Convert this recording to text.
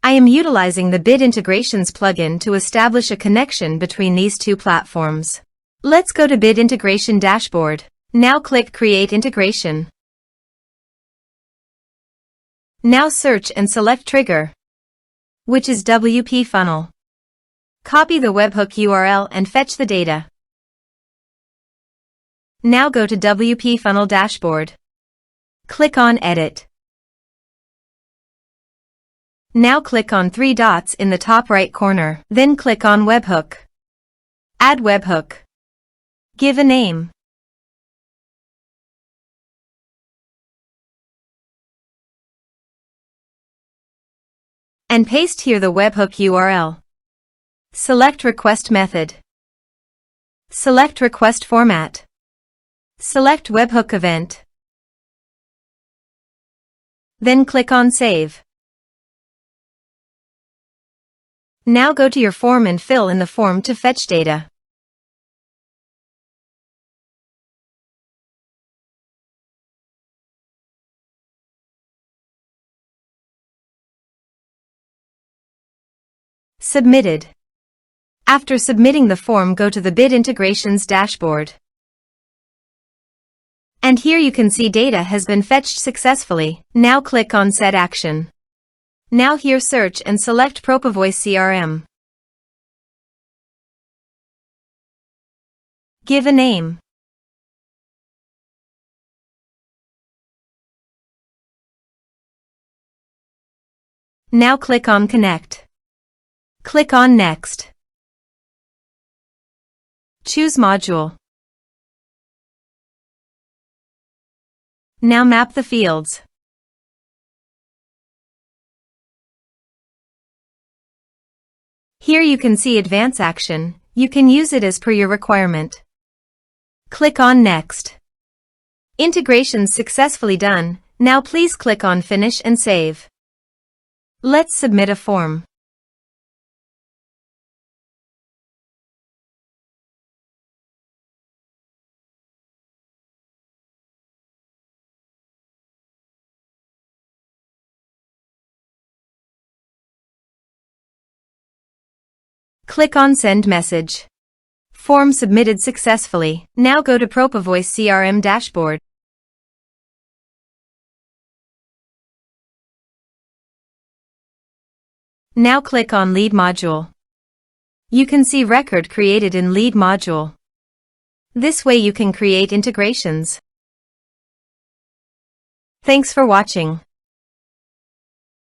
I am utilizing the Bit Integrations plugin to establish a connection between these two platforms. Let's go to Bit Integration Dashboard. Now click Create Integration. Now search and select Trigger, which is WPFunnel. Copy the webhook URL and fetch the data. Now go to WPFunnel Dashboard. Click on Edit. Now click on 3 dots in the top right corner. Then click on Webhook. Add webhook. Give a name. And paste here the webhook URL. Select Request Method. Select Request Format. Select Webhook Event. Then click on Save. Now go to your form and fill in the form to fetch data. Submitted. After submitting the form, go to the Bit Integrations dashboard. And here you can see data has been fetched successfully. Now click on Set Action. Now here search and select Propovoice CRM. Give a name. Now click on Connect. Click on Next. Choose Module. Now map the fields. Here you can see Advance Action. You can use it as per your requirement. Click on Next. Integration successfully done. Now please click on Finish and Save. Let's submit a form. Click on Send Message. Form submitted successfully. Now go to Propovoice CRM dashboard. Now click on Lead Module. You can see record created in Lead Module. This way you can create integrations. Thanks for watching.